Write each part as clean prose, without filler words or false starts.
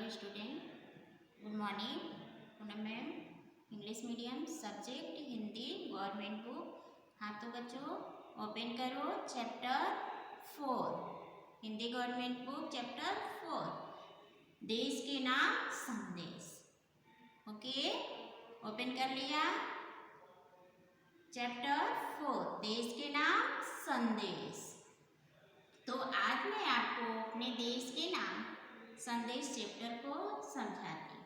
Student, good morning. Poonam ma'am, English medium subject Hindi government book. हाँ तो बच्चों ओपन करो chapter 4 Hindi government book chapter 4 देश के नाम संदेश। ओके, ओपन कर लिया चैप्टर 4 देश के नाम संदेश। तो आज मैं आपको अपने देश के नाम संदेश चैप्टर को समझाती।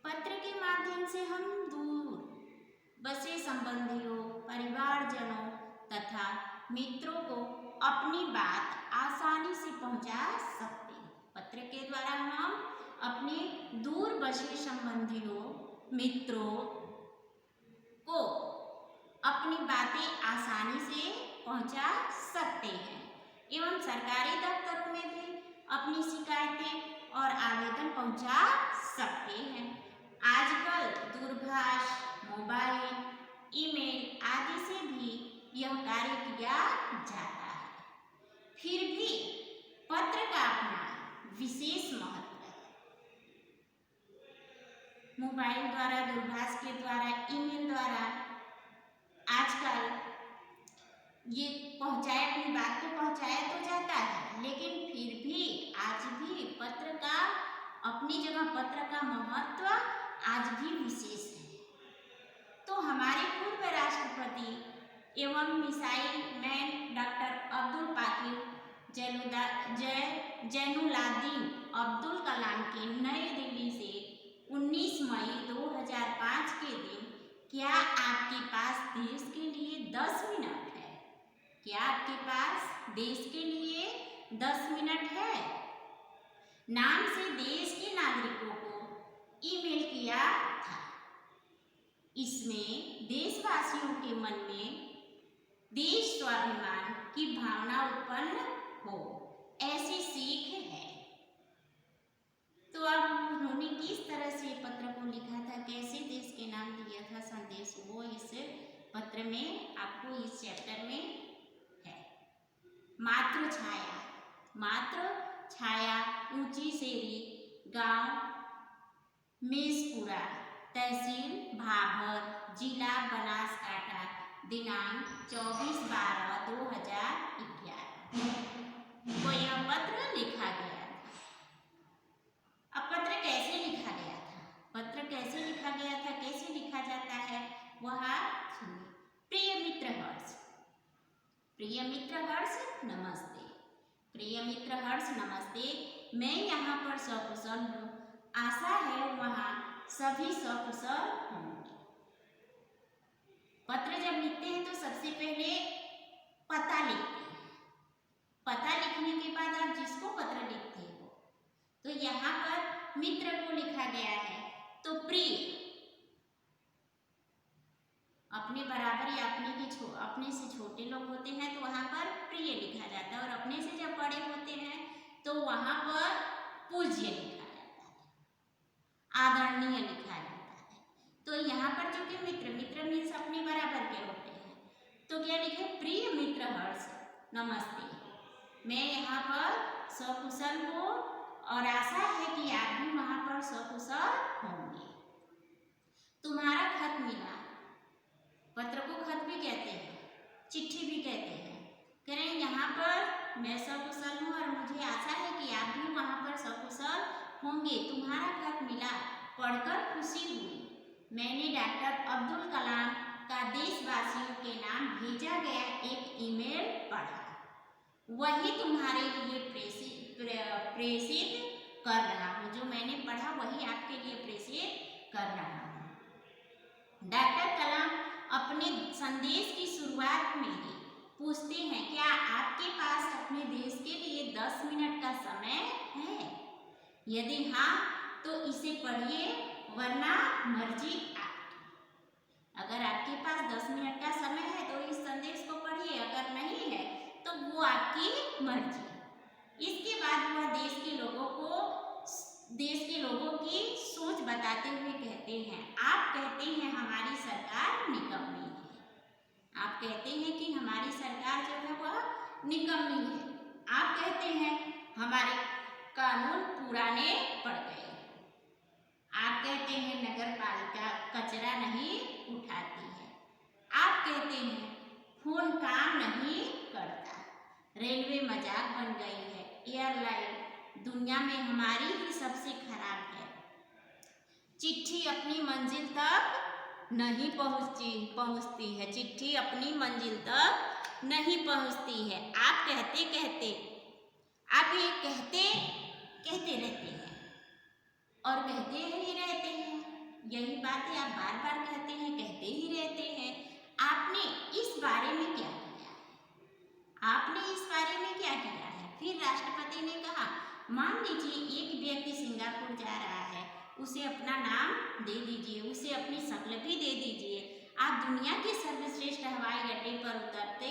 पत्र के माध्यम से हम दूर बसे संबंधियों, परिवारजनों तथा मित्रों को अपनी बात आसानी से पहुंचा सकते हैं। पत्र के द्वारा हम अपने दूर बसे संबंधियों, मित्रों को अपनी बातें आसानी से पहुंचा सकते हैं एवं सरकारी दफ्तरों में भी अपनी शिकायतें और आवेदन पहुंचा सकते हैं। आजकल दूरभाष, मोबाइल, ईमेल आदि से भी यह कार्य किया जाता है। फिर भी पत्र का अपना विशेष महत्व है। मोबाइल द्वारा, दूरभाष के द्वारा, ईमेल द्वारा आजकल ये पहुंचाए, अपनी बात को पहुंचाया तो जाता है, लेकिन फिर भी आज भी पत्र का अपनी जगह, पत्र का महत्व आज भी विशेष है। तो हमारे पूर्व राष्ट्रपति एवं missile man doctor Abdul Pakir Jainulabdeen Abdul Kalam के नई दिल्ली से 19 मई 2005 के दिन क्या आपके पास देश के लिए 10 मिनट है? क्या आपके पास देश के लिए 10 मिनट है? नाम से देश के नागरिकों को ईमेल किया था। इसमें देशवासियों के मन में देश स्वाभिमान की भावना उत्पन्न हो, ऐसी सीख है। तो अब उन्होंने किस तरह से पत्र को लिखा था, कैसे देश के नाम दिया था संदेश, वो इस पत्र में आपको इस चैप्टर में मातृ छाया। मातृ छाया ऊंची सेरी, गांव मेसपुरा, तहसील भाभर, जिला बनासकांठा, दिनांक 24/12/2011 को यह पत्र लिखा गया था। अब पत्र कैसे लिखा गया था? पत्र कैसे लिखा गया था, कैसे लिखा जाता है वह सुनिए। प्रिय मित्र हर्ष, प्रिय मित्र हर्ष नमस्ते। प्रिय मित्र हर्ष नमस्ते। मैं यहाँ पर सकुशल हूँ, आशा है वहाँ सभी सकुशल होंगे। पत्र जब लिखते हैं तो सबसे पहले पता लिखते हैं। पता लिखने के बाद आप जिसको पत्र लिखते हो, तो यहाँ पर मित्र को लिखा गया है तो प्रिय, अपने बराबर या अपने से छोटे लोग होते हैं तो वहाँ पर प्रिय लिखा जाता है, और अपने से जब बड़े होते हैं तो वहाँ पर पूज्य लिखा जाता है, आदरणीय लिखा जाता है। तो यहाँ पर जो कि मित्र मीन्स अपने बराबर के होते हैं, तो क्या लिखे? प्रिय मित्र हर्ष नमस्ते, मैं यहाँ पर सकुशल हूँ और आशा है कि आप भी वहाँ पर सकुशल होंगे। तुम्हारा खत मिला, पत्र को खत भी कहते हैं, चिट्ठी भी कहते हैं। कह रहे हैं यहाँ पर मैं सकुशल हूँ और मुझे आशा है कि आप भी वहाँ पर सकुशल होंगे। तुम्हारा खत मिला, पढ़कर खुशी हुई। मैंने डॉक्टर अब्दुल कलाम का देशवासियों के नाम भेजा गया एक ईमेल पढ़ा, वही तुम्हारे लिए प्रेषित कर रहा हूँ। जो मैंने पढ़ा वही आपके लिए प्रेषित कर रहा हूँ। डॉक्टर कलाम अपने संदेश की शुरुआत में ही पूछते हैं, क्या आपके पास अपने देश के लिए 10 मिनट का समय है? यदि हाँ तो इसे पढ़िए, वरना मर्जी आपकी। अगर आपके पास 10 मिनट का समय है तो इस संदेश को पढ़िए, अगर नहीं है तो वो आपकी मर्जी। इसके बाद वह देश के लोगों की सोच बताते हुए कहते हैं, आप कहते हैं हमारी सरकार निकम्मी है। आप कहते हैं कि हमारी सरकार जो है वह निकम्मी है। आप कहते हैं हमारे कानून पुराने पड़ गए। आप कहते हैं नगर पालिका कचरा नहीं उठाती है, आप कहते हैं फोन काम नहीं करता, रेलवे मजाक बन गई है, एयरलाइन दुनिया में हमारी ही सबसे खराब है, चिट्ठी अपनी मंजिल तक नहीं पहुंचती है, चिट्ठी अपनी मंजिल तक नहीं पहुंचती है। आप कहते कहते आप ये कहते रहते हैं और कहते ही रहते हैं, यही बातें आप बार बार कहते हैं, कहते ही रहते हैं। आपने इस बारे में क्या किया है? आपने इस बारे में क्या किया है? फिर राष्ट्रपति ने कहा, मान लीजिए एक व्यक्ति सिंगापुर जा रहा है, उसे अपना नाम दे दीजिए, उसे अपनी शक्ल भी दे दीजिए। आप दुनिया के सर्वश्रेष्ठ हवाई अड्डे पर उतरते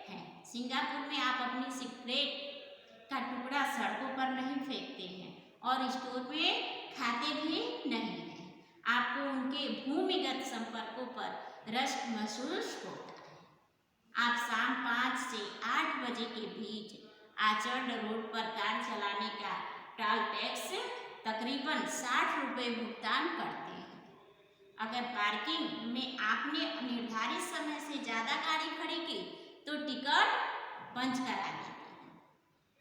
हैं, सिंगापुर में आप अपनी सिगरेट का टुकड़ा सड़कों पर नहीं फेंकते हैं और स्टोर में खाते भी नहीं हैं। आपको उनके भूमिगत संपर्कों पर रश्क महसूस होता है। आप शाम 5 से 8 बजे के बीच आचरण रोड पर कार चलाने का टोल टैक्स तकरीबन 60 रुपये भुगतान करते हैं। अगर पार्किंग में आपने निर्धारित समय से ज़्यादा गाड़ी खड़ी की तो टिकट पंच करा देते हैं।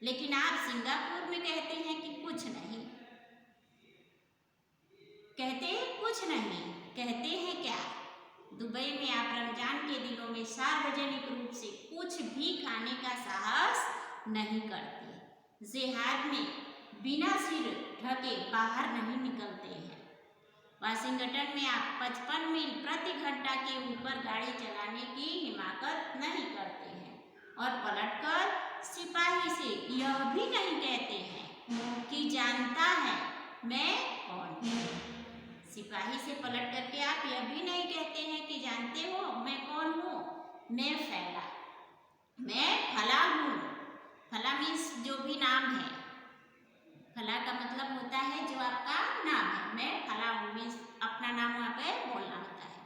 लेकिन आप सिंगापुर में कहते हैं कि कुछ नहीं, कहते हैं क्या? दुबई में आप रमजान के दिनों में सार्वजनिक रूप से कुछ भी खाने का साहस नहीं करते, जिहाद में बिना सिर ढके बाहर नहीं निकलते हैं। वाशिंगटन में आप 55 मील प्रति घंटा के ऊपर गाड़ी चलाने की हिमाकत नहीं करते हैं और पलटकर सिपाही से यह भी नहीं कहते हैं कि जानता है मैं कौन हूँ। सिपाही से पलट करके आप यह भी नहीं कहते हैं कि जानते हो मैं कौन हूँ, मैं फला हूँ। फला मीन्स जो भी नाम है, फला का मतलब होता है जो आपका नाम है। मैं फला हूँ मीन्स अपना नाम वहाँ पे बोलना होता है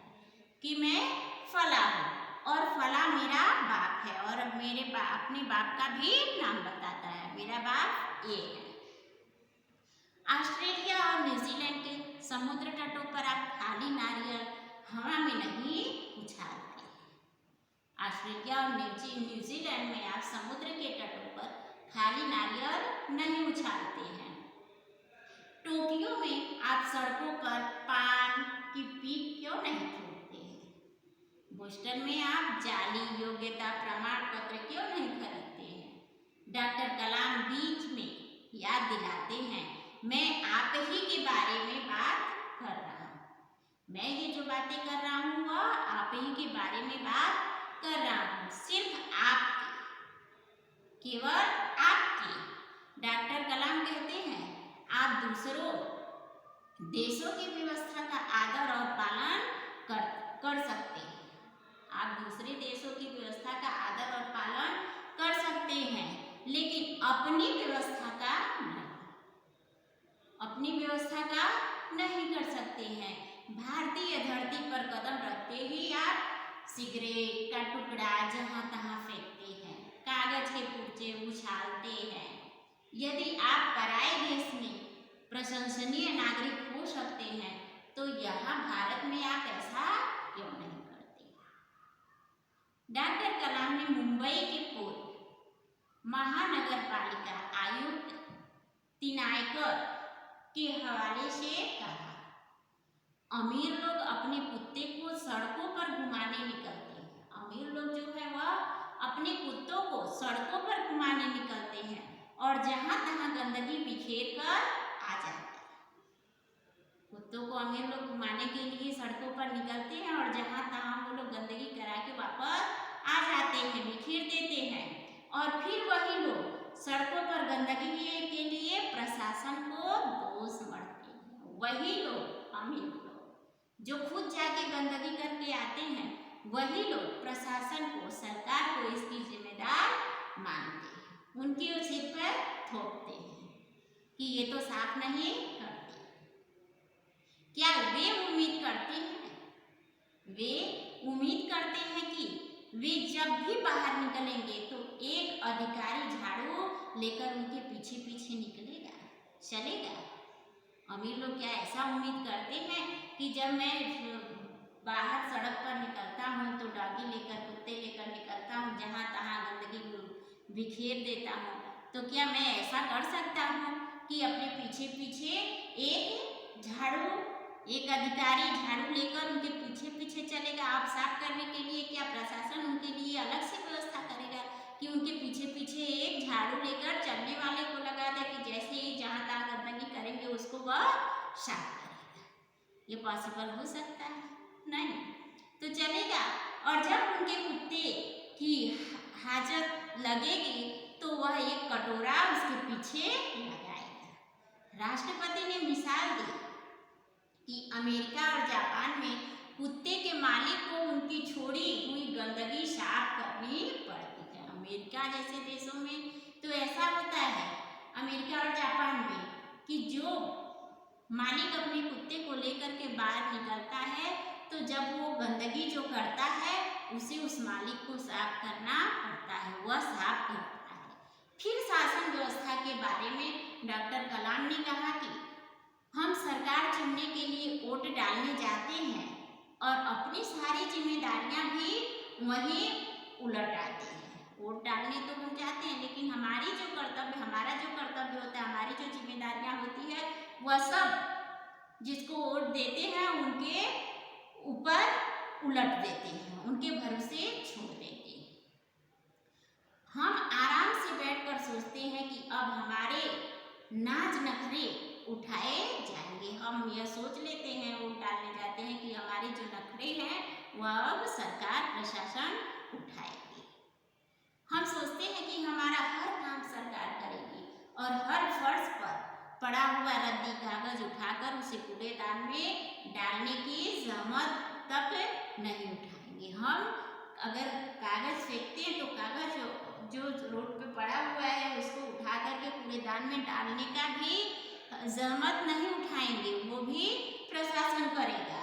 कि मैं फला हूँ और फला मेरा बाप है और मेरे अपने बाप का भी नाम बताता है, मेरा बाप ये है। ऑस्ट्रेलिया और न्यूजीलैंड के समुद्र तटों पर आप खाली नारियल हवा में नहीं उछालते। ऑस्ट्रेलिया और न्यूजीलैंड में आप समुद्र के तटों पर खाली नारियल नहीं उछालते हैं। टोक्यो में आप सड़कों पर पान की पीक क्यों नहीं थूकते हैं? बोस्टन में आप जाली योग्यता प्रमाण पत्र क्यों नहीं खरीदते हैं? डॉक्टर कलाम बीच में याद दिलाते हैं, मैं आप ही के बारे में बात कर रहा हूँ। मैं ये जो बातें कर रहा हूँ वह आप ही के बारे में बात कर रहा हूँ, सिर्फ आपके, केवल आपके। डॉक्टर कलाम कहते हैं, आप दूसरों देशों की व्यवस्था का आदर और पालन कर सकते हैं। आप दूसरे देशों की व्यवस्था का आदर और पालन कर सकते हैं, लेकिन अपनी व्यवस्था का नहीं कर सकते हैं। भारतीय धरती पर कदम रखते ही आप सिगरेट का टुकड़ा जहाँ तहाँ फेंकते हैं, कागज के पुर्जे उछालते हैं। यदि आप पराये देश में प्रशंसनीय नागरिक हो सकते हैं तो यहाँ भारत में आप ऐसा क्यों नहीं करते? डॉक्टर कलाम ने मुंबई के पूर्व महानगर पालिका आयुक्त तिनायकर के हवाले से कहा, अमीर लोग अपने कुत्ते को सड़कों पर घुमाने निकलते हैं। अमीर लोग जो है वह अपने कुत्तों को सड़कों पर घुमाने निकलते हैं और जहाँ तहाँ गंदगी बिखेर कर आ जाते हैं। कुत्तों को अमीर लोग घुमाने के लिए सड़कों पर निकलते हैं और जहाँ तहाँ वो लोग गंदगी करा के वापस आ जाते हैं, बिखेर देते हैं और फिर वही लोग सड़कों पर गंदगी के लिए प्रशासन को दोष मढ़ते हैं। वही लोग अमीर लोग जो खुद जाके गंदगी करके आते हैं, वही लोग प्रशासन को, सरकार को इसकी जिम्मेदार मानते हैं, उनके सिर पर थोपते हैं कि ये तो साफ नहीं करते। क्या वे उम्मीद करते हैं? वे उम्मीद करते हैं कि वे जब भी बाहर निकलेंगे तो एक अधिकारी झाड़ू लेकर उनके पीछे पीछे निकलेगा? चलेगा? अमीर लोग क्या ऐसा उम्मीद करते हैं कि जब मैं बाहर सड़क पर निकलता हूँ तो डॉगी लेकर, कुत्ते लेकर निकलता हूँ, जहाँ तहाँ गंदगी बिखेर देता हूँ, तो क्या मैं ऐसा कर सकता हूँ कि अपने पीछे पीछे एक झाड़ू, एक अधिकारी झाड़ू लेकर उनके पीछे पीछे चलेगा? आप साफ करने के लिए क्या प्रशासन उनके लिए अलग से व्यवस्था करेगा कि उनके पीछे पीछे एक झाड़ू लेकर चलने वाले को लगा दे कि जैसे ही जहाँ तहाँ गंदगी करेंगे उसको वह साफ करेगा? ये पॉसिबल हो सकता है? नहीं। तो चलेगा? और जब उनके कुत्ते की हाजत लगेगी तो वह एक कटोरा उसके पीछे लगाएगा। राष्ट्रपति ने मिसाल दी कि अमेरिका और जापान में कुत्ते के मालिक को उनकी छोड़ी हुई गंदगी साफ करनी पड़ती है। अमेरिका जैसे देशों में तो ऐसा होता है, अमेरिका और जापान में, कि जो मालिक अपने कुत्ते को लेकर के बाहर निकलता है तो जब वो गंदगी जो करता है उसे उस मालिक को साफ करना पड़ता है, वह साफ करता है। फिर शासन व्यवस्था के बारे में डॉक्टर कलाम ने कहा कि हम सरकार चुनने के लिए वोट डालने जाते हैं और अपनी सारी जिम्मेदारियां भी वहीं उलट आती हैं। वोट डालने तो हम जाते हैं, लेकिन हमारा जो कर्तव्य होता है, हमारी जो जिम्मेदारियां होती है, वह सब जिसको वोट देते हैं उनके ऊपर उलट देते हैं, उनके भरोसे छोड़ देते हैं। हम आराम से बैठकर सोचते हैं कि अब हमारे नाज नखरे उठाए जाएंगे। हम यह सोच लेते हैं, वोट डालने जाते हैं, कि हमारे जो नखरे हैं वह अब सरकार प्रशासन उठाएगी। हम सोचते हैं कि हमारा हर काम सरकार करेगी और हर फर्श पर पड़ा हुआ रद्दी कागज उठाकर उसे कूड़ेदान में डालने की जहमत तक नहीं उठाएंगे। हम अगर कागज फेंकते हैं तो कागज जो रोड पे पड़ा हुआ है उसको उठा करके कूड़ेदान में डालने का भी जहमत नहीं उठाएंगे, वो भी प्रशासन करेगा।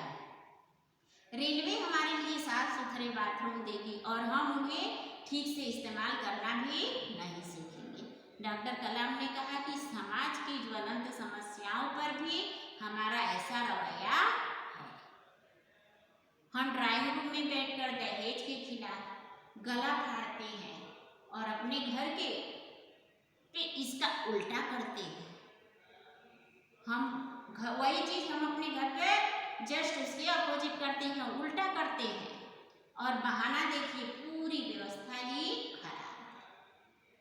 रेलवे हमारे लिए साफ सुथरे बाथरूम देगी और हम उन्हें ठीक से इस्तेमाल करना भी नहीं सीखेंगे। डॉक्टर कलाम ने कहा कि समाज की ज्वलंत समस्याओं पर भी हमारा ऐसा रवैया है। हम ड्राइंग रूम में बैठकर दहेज के खिलाफ गला फाड़ते हैं और अपने घर के पे इसका उल्टा करते हैं। वही चीज हम अपने घर पे जस्ट उसके अपोजिट करते हैं, उल्टा करते हैं, और बहाना देखिए पूरी व्यवस्था ही खराब है।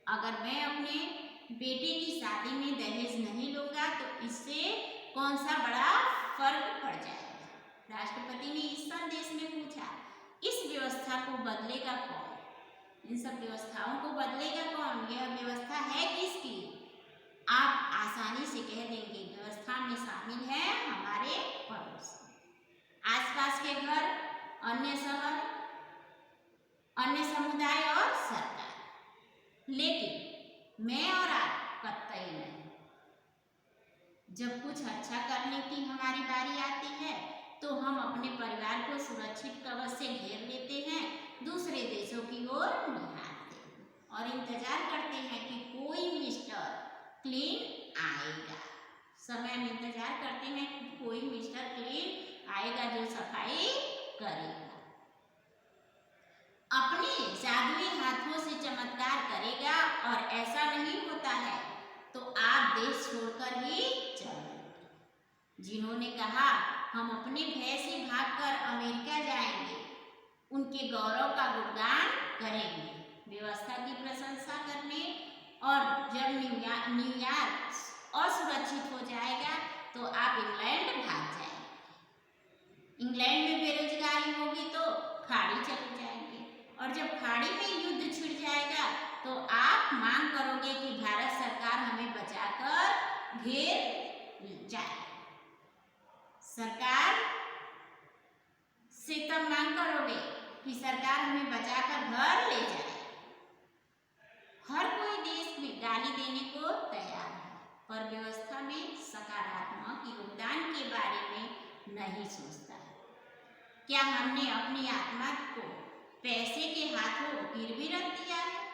अगर मैं अपने बेटे की शादी में दहेज नहीं लूंगा तो इससे कौन सा बड़ा फर्क पड़ जाएगा? राष्ट्रपति ने इस संदेश में पूछा, इस व्यवस्था को बदलेगा कौन? इन सब व्यवस्थाओं को बदलेगा कौन? यह व्यवस्था है किसकी? आप आसानी से कह देंगे व्यवस्था में शामिल है हमारे पड़ोस, आसपास के घर, अन्य शहर, अन्य समुदाय और सरकार। लेकिन मैं और आप कतई नहीं। जब कुछ अच्छा करने की हमारी बारी आती है तो हम अपने परिवार को सुरक्षित कवच से घेर लेते हैं, दूसरे देशों की ओर निहारते हैं और इंतजार करते हैं कि कोई मिस्टर क्लीन आएगा। समय में इंतजार करते हैं कि कोई मिस्टर क्लीन आएगा जो सफाई करेगा, अपने जादुई हाथों से चमत्कार करेगा। और ऐसा नहीं होता है तो आप देश छोड़कर ही चले। जिन्होंने कहा हम अपने भय से भागकर अमेरिका जाएंगे, उनके गौरव का गुणगान करेंगे, व्यवस्था की प्रशंसा करने, और जब न्यूयॉर्क असुरक्षित हो जाएगा तो आप इंग्लैंड भाग जाएंगे। इंग्लैंड में बेरोजगारी होगी तो खाड़ी चले जाएंगे, और जब खाड़ी में युद्ध छिड़ जाएगा तो आप मांग करोगे कि भारत सरकार हमें बचाकर घेर जाए। सरकार से तब मांग करोगे कि सरकार हमें बचाकर घर ले जाए। हर कोई देश में गाली देने को तैयार है, पर व्यवस्था में सकारात्मक योगदान के बारे में नहीं सोचता है। क्या हमने अपनी आत्मा को पैसे के हाथों गिरवी रख दिया है?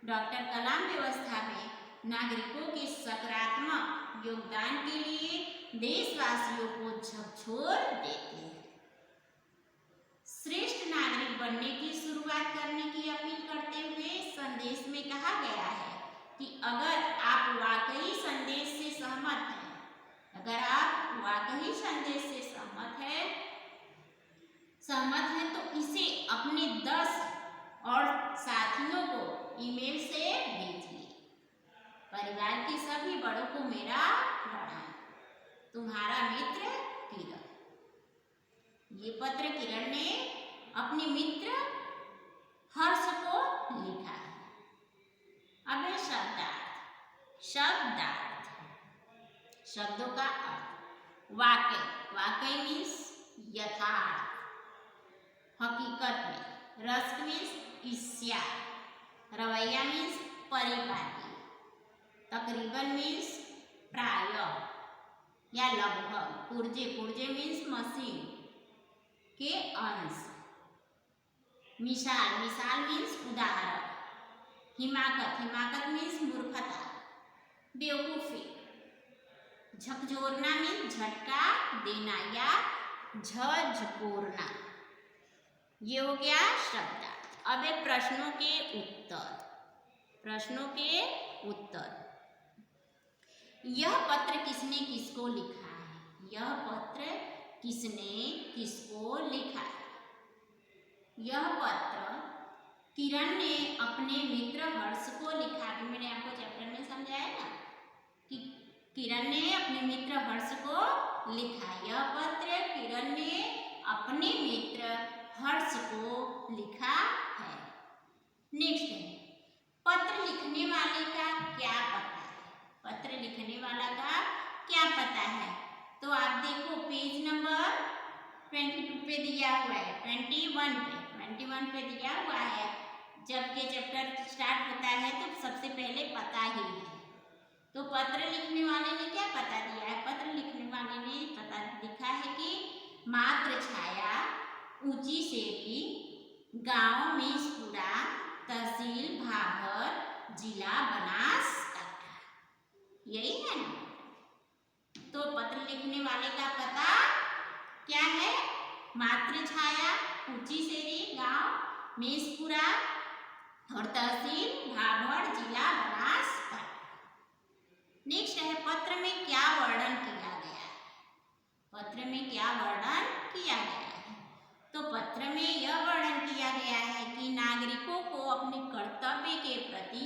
डॉक्टर कलाम व्यवस्था में नागरिकों के सकारात्मक योगदान के लिए देशवासियों को झकझोर देते हैं। श्रेष्ठ नागरिक बनने की शुरुआत करने की अपील करते हुए संदेश में कहा गया है कि अगर आप वाकई संदेश से सहमत हैं, तो इसे अपने 10 और साथियों को ईमेल से भेजिए। परिवार के सभी बड़ों को मेरा प्रणाम। तुम्हारा मित्र किरण। ये पत्र किरण ने अपने मित्र हर्ष को लिखा है। अब है शब्दार्थ। शब्दों का अर्थ। वाकई मीन्स यथार्थ, हकीकत में। रस मीन्स ईर्ष्या, रवैया मीन्स परिपाटी, तकरीबन मीन्स प्राय या लगभग, पुर्जे मीन्स मशीन के अंश, मिसाल मीन्स उदाहरण, हिमाकत मीन्स मूर्खता, बेवकूफी, झकझोरना मीन्स झटका देना या झकझोरना। ये हो गया शब्दार्थ। अब है प्रश्नों के उत्तर। यह पत्र किसने किसको लिखा है? यह पत्र किरण ने अपने मित्र हर्ष को लिखा। अभी मैंने आपको चैप्टर में समझाया ना कि किरण ने अपने मित्र हर्ष को लिखा। यह पत्र किरण ने अपने मित्र हर्ष को लिखा है। नेक्स्ट है, पत्र लिखने वाले का क्या पता है? तो आप देखो पेज नंबर 22 पे दिया हुआ है, 21 पे दिया हुआ है। जब ये चैप्टर स्टार्ट होता है तो सबसे पहले पता ही है। तो पत्र लिखने वाले ने क्या पता दिया है? पत्र लिखने वाले ने पता लिखा है कि मात्र छाया, ऊंची सेरी, गांव मीसपुरा, तहसील भाभर, जिला बनासकांठा। यही है ना? तो पत्र लिखने वाले का पता क्या है? मात्र छाया, ऊंची सेरी, गांव मीसपुरा और तहसील भाभर, जिला बनासकांठा। नेक्स्ट है, पत्र में क्या वर्णन किया गया है? तो पत्र में यह वर्णन किया गया है कि नागरिकों को अपने कर्तव्य के प्रति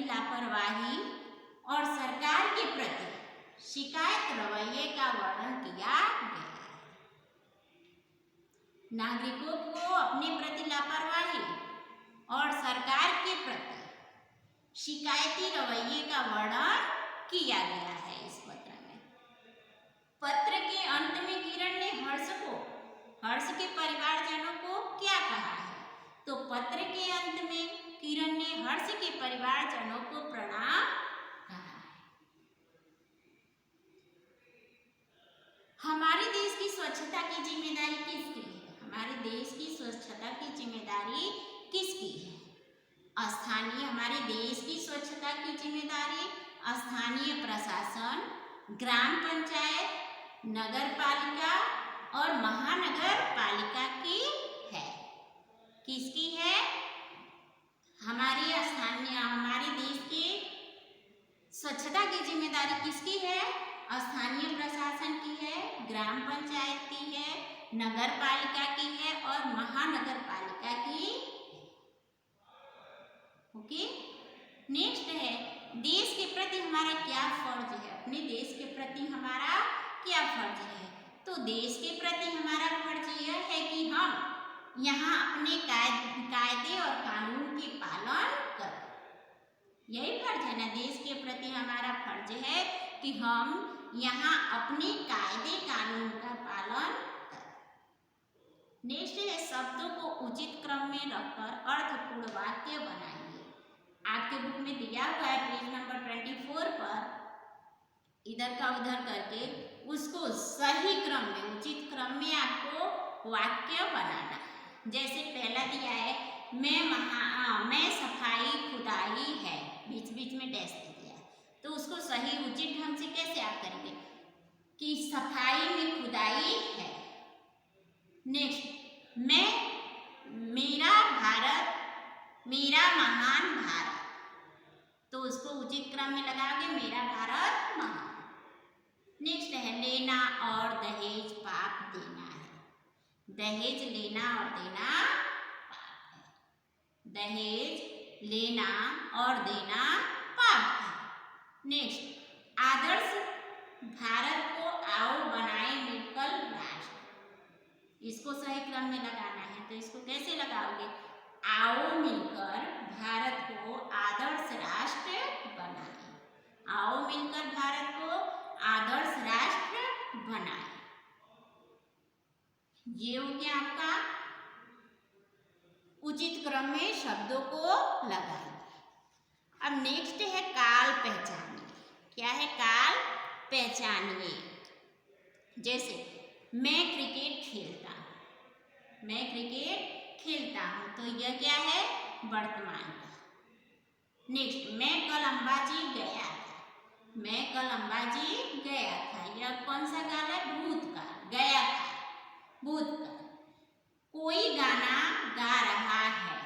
लापरवाही और सरकार के प्रति शिकायत रवैये का वर्णन किया गया है। नागरिकों को अपने प्रति लापरवाही और सरकार के प्रति शिकायती रवैये का वर्णन किया गया है इस पत्र में। पत्र के अंत में किरण ने हर्ष के परिवारजनों को क्या कहा है? तो पत्र के अंत में किरण ने हर्ष के परिवारजनों को प्रणाम कहा है। हमारे देश की स्वच्छता की जिम्मेदारी किसकी है? हमारे देश की स्वच्छता की जिम्मेदारी स्थानीय प्रशासन, ग्राम पंचायत, नगर पालिका और महानगर पालिका की है। किसकी है? हमारे देश की स्वच्छता की जिम्मेदारी किसकी है? स्थानीय प्रशासन की है, ग्राम पंचायत की है, नगर पालिका की है और महानगर पालिका की। ओके, नेक्स्ट है, देश के प्रति हमारा क्या फर्ज है? अपने देश के प्रति हमारा क्या फर्ज है? तो देश के प्रति हमारा फर्ज यह है कि हम यहाँ अपने कायदे और कानून के पालन करें। यही फर्ज है ना, देश के प्रति हमारा फर्ज है कि हम यहाँ अपने कायदे कानून का पालन करें। नेक्स्ट है, शब्दों को उचित क्रम में रखकर अर्थपूर्ण वाक्य बनाइए। आपके बुक में दिया हुआ है पेज नंबर 24 पर, इधर का उधर करके उसको सही क्रम में, उचित क्रम में आपको वाक्य बनाना है। जैसे पहला दिया है मैं सफाई खुदाई है, बीच बीच में डैश दे दिया, तो उसको सही उचित ढंग से कैसे आप करेंगे कि सफाई में खुदाई है। नेक्स्ट, मेरा भारत, मेरा महान भारत, तो उसको उचित क्रम में लगाओगे, मेरा भारत महान। नेक्स्ट है लेना और दहेज पाप देना है। दहेज लेना और देना पाप है। दहेज लेना और देना पाप है। नेक्स्ट, आदर्श भारत को आओ बनाए मिलकर राष्ट्र, इसको सही क्रम में लगाना है, तो इसको कैसे लगाओगे, आओ मिलकर भारत को आदर्श राष्ट्र बनाए। आओ मिलकर भारत को आदर्श राष्ट्र बनाए। ये हो गया आपका उचित क्रम में शब्दों को लगाएंगे। अब नेक्स्ट है काल पहचानिए। क्या है, काल पहचानिए। जैसे मैं क्रिकेट खेलता हूँ, मैं क्रिकेट खेलता हूँ, तो यह क्या है, वर्तमान का। नेक्स्ट, मैं कल अंबाजी गया था, मैं कल अंबाजी गया था, यह कौन सा काल है, भूत का, गया था भूत का। कोई गाना गा रहा है,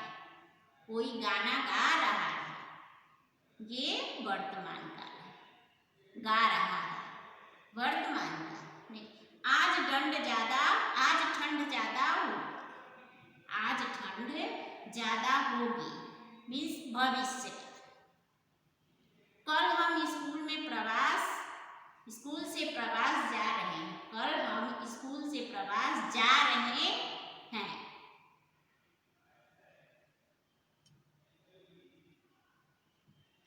कोई गाना गा रहा है, ये वर्तमान काल है, गा रहा है, वर्तमान काल। आज ठंड ज्यादा होगी, आज ठंड ज्यादा होगी, मीन्स भविष्य। कल हम स्कूल से प्रवास जा रहे हैं, कल हम स्कूल से प्रवास जा रहे हैं।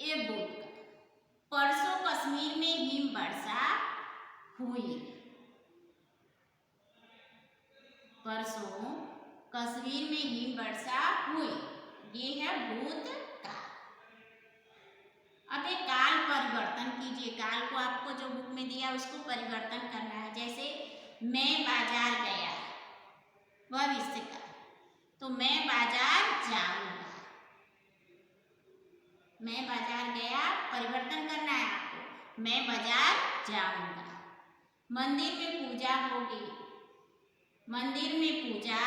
ये बोल, परसों कश्मीर में हिम वर्षा हुई, परसों कश्मीर में हिम वर्षा हुई, ये है भूत काल। अब एक काल परिवर्तन कीजिए, काल को आपको जो बुक में दिया उसको परिवर्तन करना है। जैसे मैं बाजार गया, भविष्य का, तो मैं बाजार जाऊंगा, मैं बाजार गया, परिवर्तन करना है आपको, मैं बाजार जाऊंगा। मंदिर में पूजा होगी, मंदिर में पूजा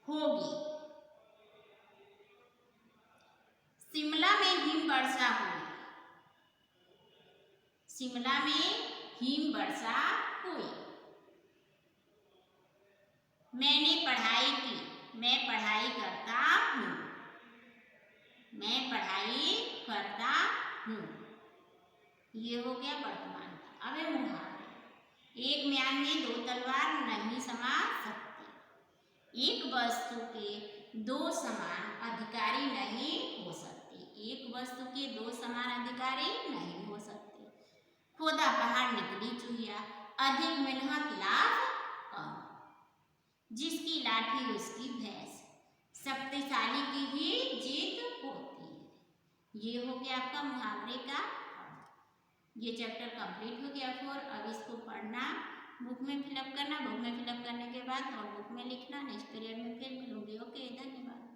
होगी। शिमला में हिम वर्षा हुई, शिमला में हिम वर्षा हुई। मैंने पढ़ाई की, मैं पढ़ाई करता हूँ, मैं पढ़ाई करता हूँ, ये हो गया वर्तमान का। अब है मुहावरे। एक म्यान में दो तलवार नहीं समा सकती, एक वस्तु के दो समान अधिकारी नहीं हो सकते, एक वस्तु के दो समान अधिकारी नहीं हो सकते। खोदा पहाड़ निकली चूहिया, अधिक मेहनत लाभ कम, जिसकी लाठी उसकी भैंस, शक्तिशाली की ही जीत होती है। ये हो गया आपका मुहावरे का। ये चैप्टर कंप्लीट हो गया 4। अब इसको पढ़ना, बुक में फिलअप करना, बुक में फिलअप करने के बाद और बुक में लिखना। नेक्स्ट पीरियड में फिर मिलूंगी। ओके, धन्यवाद।